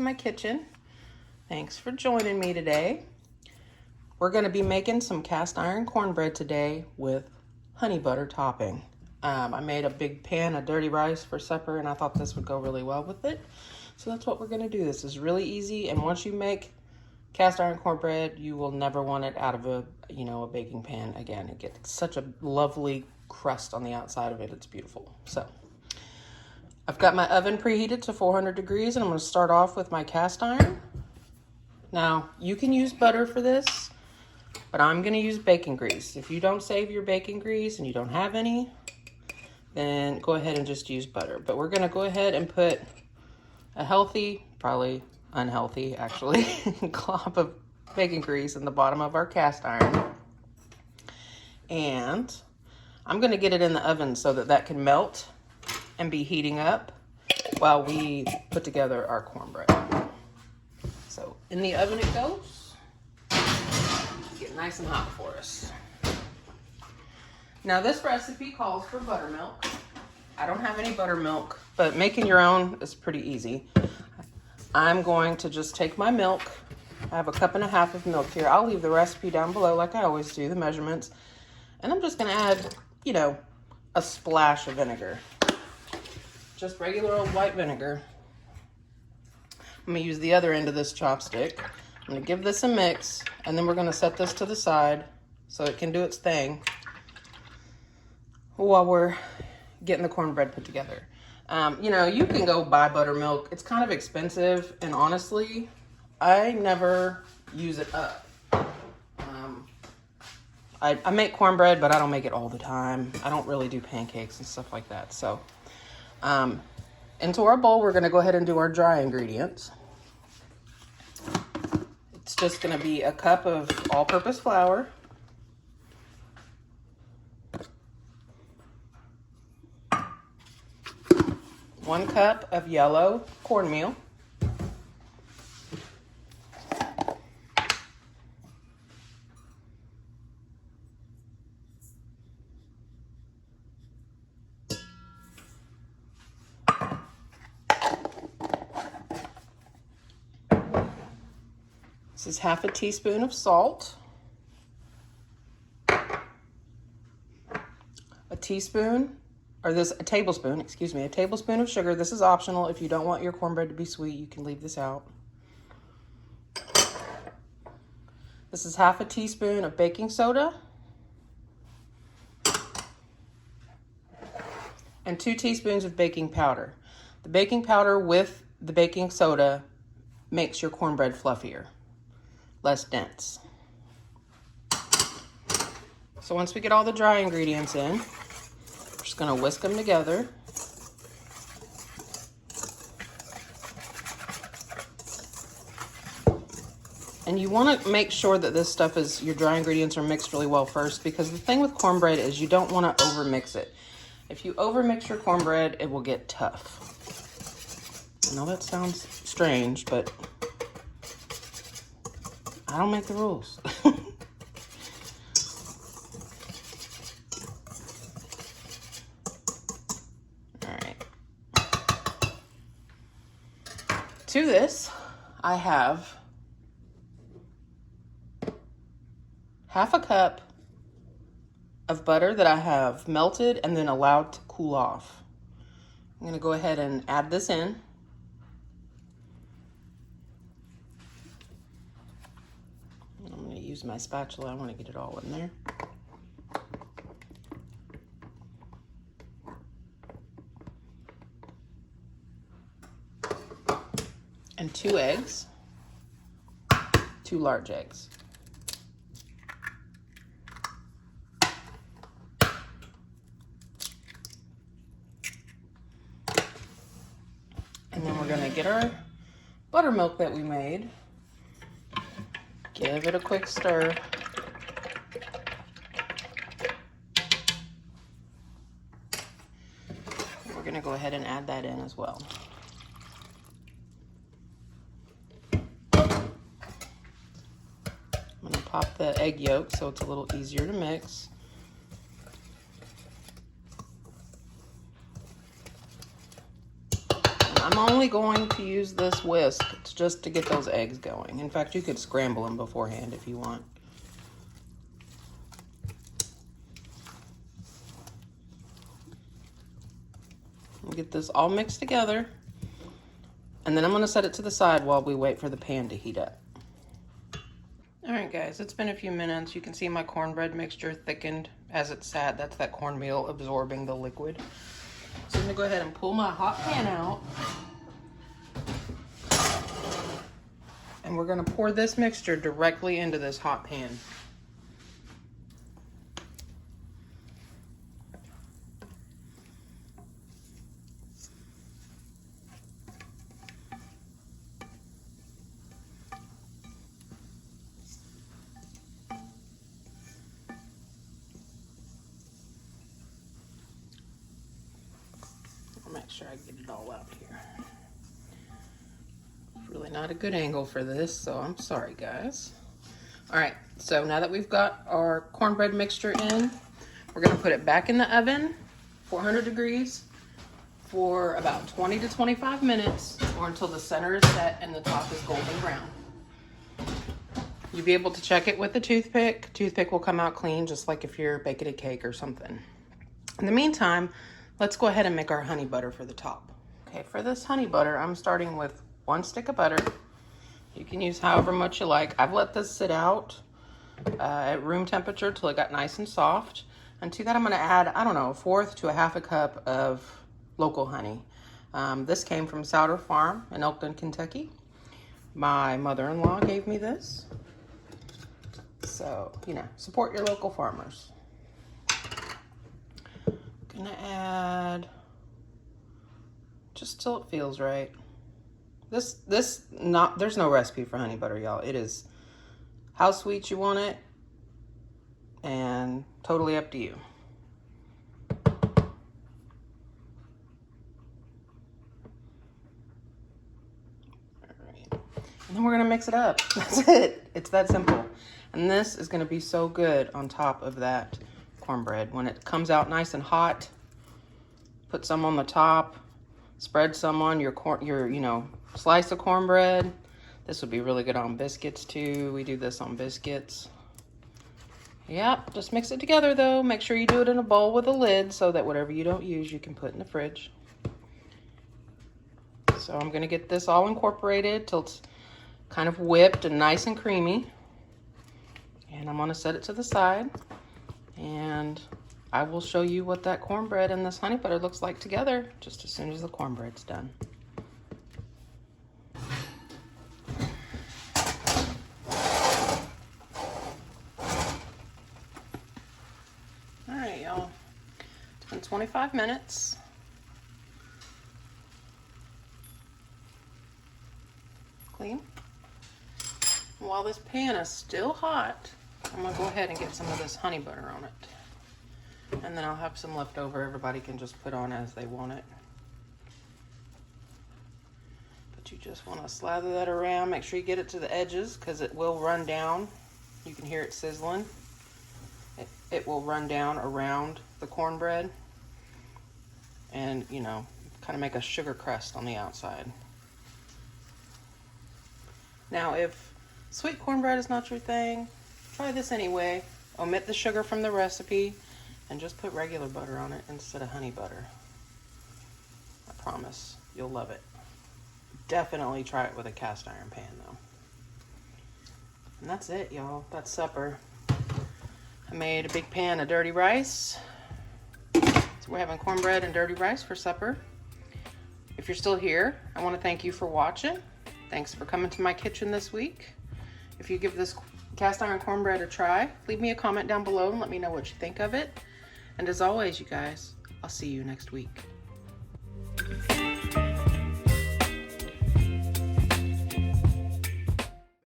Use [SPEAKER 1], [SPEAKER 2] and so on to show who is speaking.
[SPEAKER 1] my kitchen. Thanks for joining me today. We're going to be making some cast iron cornbread today with honey butter topping. I made a big pan of dirty rice for supper and I thought this would go really well with it. So that's what we're going to do. This is really easy, and once you make cast iron cornbread, you will never want it out of a baking pan again. It gets such a lovely crust on the outside of it. It's beautiful. So I've got my oven preheated to 400 degrees and I'm going to start off with my cast iron. Now, you can use butter for this, but I'm going to use bacon grease. If you don't save your bacon grease and you don't have any, then go ahead and just use butter. But we're going to go ahead and put a healthy, probably unhealthy actually, glop of bacon grease in the bottom of our cast iron. And I'm going to get it in the oven so that can melt and be heating up while we put together our cornbread. So in the oven it goes. Get nice and hot for us. Now this recipe calls for buttermilk. I don't have any buttermilk, but making your own is pretty easy. I'm going to just take my milk. I have a 1.5 cups of milk here. I'll leave the recipe down below like I always do, the measurements. And I'm just gonna add, a splash of vinegar. Just regular old white vinegar. I'm gonna use the other end of this chopstick. I'm gonna give this a mix, and then we're gonna set this to the side so it can do its thing while we're getting the cornbread put together. You can go buy buttermilk. It's kind of expensive, and honestly, I never use it up. I make cornbread, but I don't make it all the time. I don't really do pancakes and stuff like that. So into our bowl, we're gonna go ahead and do our dry ingredients. It's just gonna be a cup of all-purpose flour, one cup of yellow cornmeal, this is 1/2 teaspoon of salt, a tablespoon of sugar. This is optional. If you don't want your cornbread to be sweet, you can leave this out. This is 1/2 teaspoon of baking soda and 2 teaspoons of baking powder. The baking powder with the baking soda makes your cornbread fluffier, less dense. So once we get all the dry ingredients in, we're just gonna whisk them together. And you wanna make sure that this stuff your dry ingredients are mixed really well first, because the thing with cornbread is you don't wanna overmix it. If you overmix your cornbread, it will get tough. I know that sounds strange, but I don't make the rules. All right. To this, I have 1/2 cup of butter that I have melted and then allowed to cool off. I'm gonna go ahead and add this in. I'm gonna use my spatula. I wanna get it all in there. And 2 eggs, 2 large eggs. And then we're gonna get our buttermilk that we made. Give it a quick stir. We're gonna go ahead and add that in as well. I'm gonna pop the egg yolk so it's a little easier to mix. I'm only going to use this whisk just to get those eggs going. In fact, you could scramble them beforehand if you want. Get this all mixed together, and then I'm going to set it to the side while we wait for the pan to heat up. All right, guys, it's been a few minutes. You can see my cornbread mixture thickened as it sat. That's that cornmeal absorbing the liquid. So I'm going to go ahead and pull my hot pan out, and we're going to pour this mixture directly into this hot pan. I'll make sure I get it all out here. It's really not a good angle for this, so I'm sorry, guys. All right, so now that we've got our cornbread mixture in, we're gonna put it back in the oven, 400 degrees, for about 20 to 25 minutes, or until the center is set and the top is golden brown. You'll be able to check it with the toothpick. Toothpick will come out clean, just like if you're baking a cake or something. In the meantime, let's go ahead and make our honey butter for the top. Okay, for this honey butter, I'm starting with 1 stick of butter. You can use however much you like. I've let this sit out at room temperature till it got nice and soft. And to that, I'm gonna add, I don't know, 1/4 to 1/2 cup of local honey. This came from Souter Farm in Elkton, Kentucky. My mother-in-law gave me this. So, you know, support your local farmers. Gonna add just till it feels right. There's no recipe for honey butter, y'all. It is how sweet you want it and totally up to you. And then we're gonna mix it up. That's it. It's that simple. And this is gonna be so good on top of that cornbread. When it comes out nice and hot, put some on the top, spread some on your slice of cornbread. This would be really good on biscuits too. We do this on biscuits. Yep, just mix it together though. Make sure you do it in a bowl with a lid so that whatever you don't use, you can put in the fridge. So I'm gonna get this all incorporated till it's kind of whipped and nice and creamy. And I'm gonna set it to the side. And I will show you what that cornbread and this honey butter looks like together just as soon as the cornbread's done. All right, y'all. It's been 25 minutes. Clean. While this pan is still hot, I'm gonna go ahead and get some of this honey butter on it. And then I'll have some left over. Everybody can just put on as they want it. But you just wanna slather that around. Make sure you get it to the edges because it will run down. You can hear it sizzling. It will run down around the cornbread. And, you know, kind of make a sugar crust on the outside. Now, if sweet cornbread is not your thing, try this anyway. Omit the sugar from the recipe and just put regular butter on it instead of honey butter. I promise you'll love it. Definitely try it with a cast iron pan though. And that's it, y'all. That's supper. I made a big pan of dirty rice. So we're having cornbread and dirty rice for supper. If you're still here, I want to thank you for watching. Thanks for coming to my kitchen this week. If you give this cast iron cornbread a try, leave me a comment down below and let me know what you think of it. And as always, you guys, I'll see you next week.